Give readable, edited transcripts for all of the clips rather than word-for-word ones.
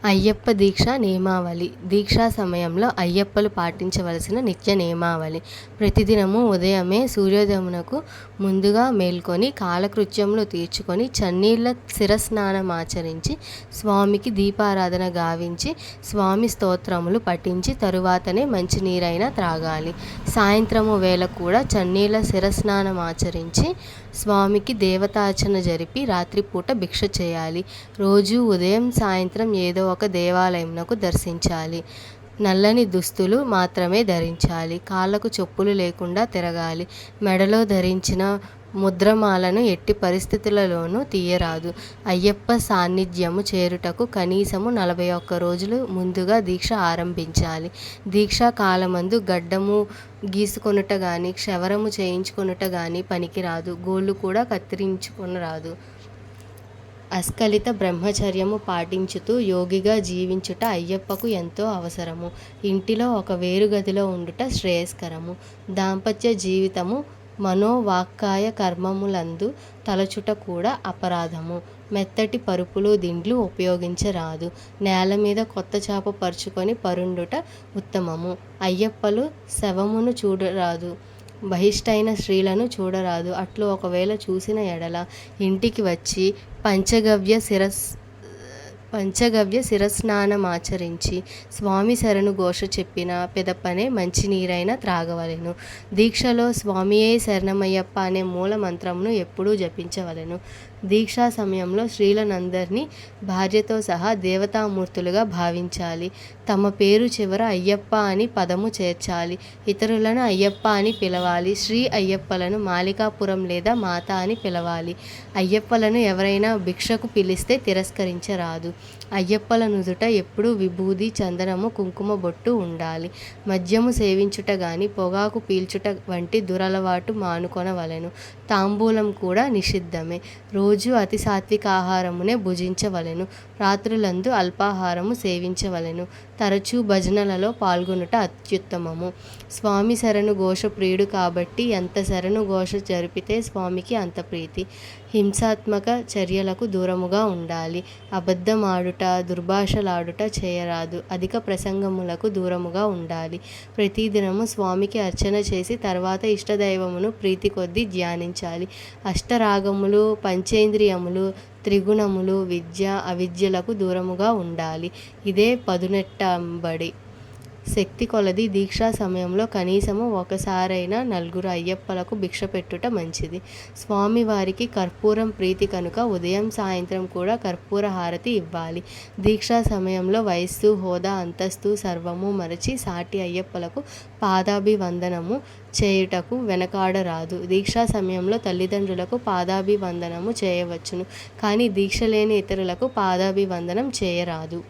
అయ్యప్ప దీక్ష నియమావళి. దీక్షా సమయంలో అయ్యప్పలు పాటించవలసిన నిత్య నియమావళి. ప్రతిదినము ఉదయమే సూర్యోదయమునకు ముందుగా మేల్కొని కాలకృత్యములు తీర్చుకొని చన్నీళ్ల శిరస్నానమాచరించి స్వామికి దీపారాధన గావించి స్వామి స్తోత్రములు పఠించి తరువాతనే మంచినీరైనా త్రాగాలి. సాయంత్రము వేళ కూడా చన్నీళ్ల శిరస్నానమాచరించి స్వామికి దేవతార్చన జరిపి రాత్రిపూట భిక్ష చేయాలి. రోజు ఉదయం సాయంత్రం ఏదో ఒక దేవాలయంకు దర్శించాలి. నల్లని దుస్తులు మాత్రమే ధరించాలి. కాళ్ళకు చెప్పులు లేకుండా తిరగాలి. మెడలో ధరించిన ముద్రమాలను ఎట్టి పరిస్థితులలోనూ తీయరాదు. అయ్యప్ప సాన్నిధ్యము చేరుటకు కనీసము 41 రోజులు ముందుగా దీక్ష ఆరంభించాలి. దీక్షా కాలమందు గడ్డము గీసుకొనుట గాని క్షవరము చేయించుకొనుట గాని పనికిరాదు. గోళ్ళు కూడా కత్తిరించుకొనరాదు. అస్ఖలిత బ్రహ్మచర్యము పాటించుతూ యోగిగా జీవించుట అయ్యప్పకు ఎంతో అవసరము. ఇంటిలో ఒక వేరుగదిలో ఉండుట శ్రేయస్కరము. దాంపత్య జీవితము మనోవాక్కాయ కర్మములందు తలచుట కూడా అపరాధము. మెత్తటి పరుపులు దిండ్లు ఉపయోగించరాదు. నేల మీద కొత్త చాప పరుచుకొని పరుండుట ఉత్తమము. అయ్యప్పలు శవమును చూడరాదు. బహిష్టైన స్త్రీలను చూడరాదు. అట్లు ఒకవేళ చూసిన ఎడల ఇంటికి వచ్చి పంచగవ్య శిరస్నానమాచరించి స్వామి శరణు ఘోష చెప్పిన పిదపనే మంచినీరైనా త్రాగవలెను. దీక్షలో స్వామియే శరణమయ్యప్ప అనే మూల మంత్రమును ఎప్పుడూ జపించవలెను. దీక్షా సమయంలో స్త్రీలనందరినీ భార్యతో సహా దేవతామూర్తులుగా భావించాలి. తమ పేరు చివర అయ్యప్ప అని పదము చేర్చాలి. ఇతరులను అయ్యప్ప అని పిలవాలి. శ్రీ అయ్యప్పలను మాలికాపురం లేదా మాత అని పిలవాలి. అయ్యప్పలను ఎవరైనా భిక్షకు పిలిస్తే తిరస్కరించరాదు. అయ్యప్పల నుదుట ఎప్పుడూ విభూది, చందనము, కుంకుమ బొట్టు ఉండాలి. మద్యము సేవించుట గాని పొగాకు పీల్చుట వంటి దురలవాటు మానుకొనవలెను. తాంబూలం కూడా నిషిద్ధమే. రోజు అతి సాత్విక ఆహారమునే భుజించవలెను. రాత్రులందు అల్పాహారము సేవించవలెను. తరచూ భజనలలో పాల్గొనుట అత్యుత్తమము. స్వామి శరణు ఘోష ప్రియుడు కాబట్టి ఎంత శరణు ఘోష జరిపితే స్వామికి అంత ప్రీతి. హింసాత్మక చర్యలకు దూరముగా ఉండాలి. అబద్ధమాడుట, దుర్భాషలాడుట చేయరాదు. అధిక ప్రసంగములకు దూరముగా ఉండాలి. ప్రతిదినము స్వామికి అర్చన చేసి తర్వాత ఇష్టదైవమును ప్రీతి కొద్దీ ధ్యానించాలి. అష్టరాగములు, పంచేంద్రియములు, త్రిగుణములు, విద్య, అవిద్యలకు దూరముగా ఉండాలి. ఇదే పదునెట్టంబడి. శక్తి కొలది దీక్షా సమయంలో కనీసము ఒకసారైనా 4 అయ్యప్పలకు భిక్ష పెట్టుట మంచిది. స్వామివారికి కర్పూరం ప్రీతి కనుక ఉదయం సాయంత్రం కూడా కర్పూర హారతి ఇవ్వాలి. దీక్షా సమయంలో వయస్సు, హోదా, అంతస్తు సర్వము మరచి సాటి అయ్యప్పలకు పాదాభివందనము చేయుటకు వెనకాడరాదు. దీక్షా సమయంలో తల్లిదండ్రులకు పాదాభివందనము చేయవచ్చును, కానీ దీక్ష లేని ఇతరులకు పాదాభివందనం చేయరాదు.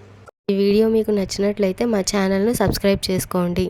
ఈ వీడియో మీకు నచ్చినట్లయితే మా ఛానల్ను సబ్స్క్రైబ్ చేసుకోండి.